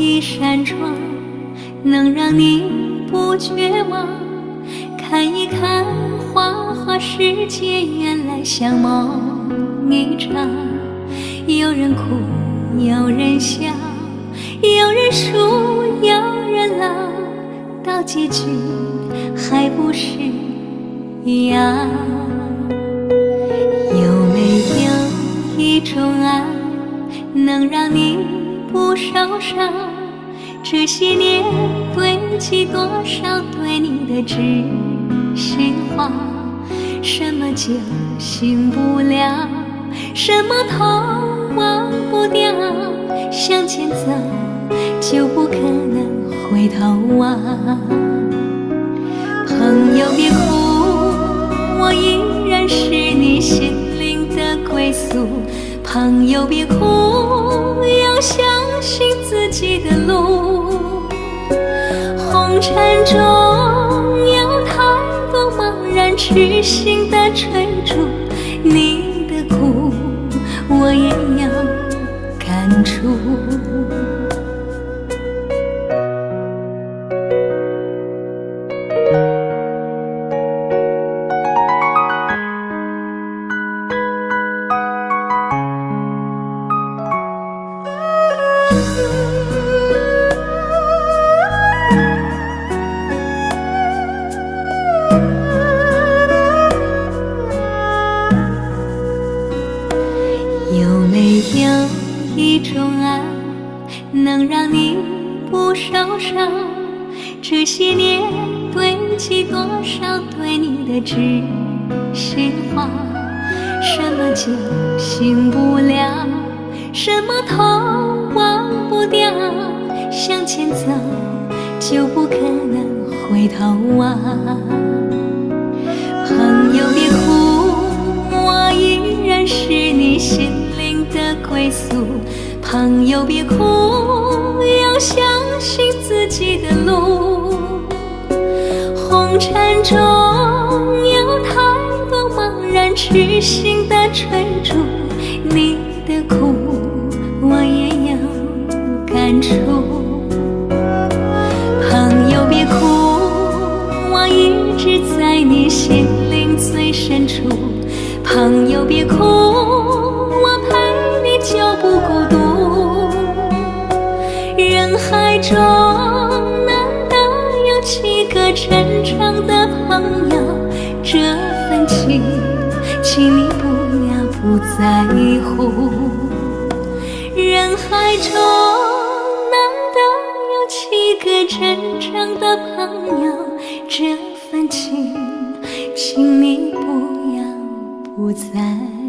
一扇窗，能让你不绝望。看一看花花世界，原来像梦一场。有人哭，有人笑，有人输，有人老，到结局还不是一样。有没有一种爱，能让你不受伤？这些年堆积多少对你的知心话？什么就醒不了，什么痛忘不掉，向前走就不可能回头望。朋友别哭，我依然是你心灵的归宿。朋友别哭，要相信自己的路。红尘中有太多茫然痴心的追逐，你的苦我也有感触。有没有一种爱，能让你不受伤？这些年堆积多少对你的知心话？什么就醒不了，什么痛忘不掉，向前走就不可能回头望。朋友别哭，我依然是你心灵的归宿。朋友别哭，要相信自己的路。红尘中有太多茫然痴心的追逐，你的苦我也有感触。朋友别哭，我一直在你心灵最深处。朋友别哭，我陪你就不孤独。人海中难得有几个真正的朋友，这份情请你不要不在乎。人海中难得有几个真正的朋友，这份情请你不要不在乎。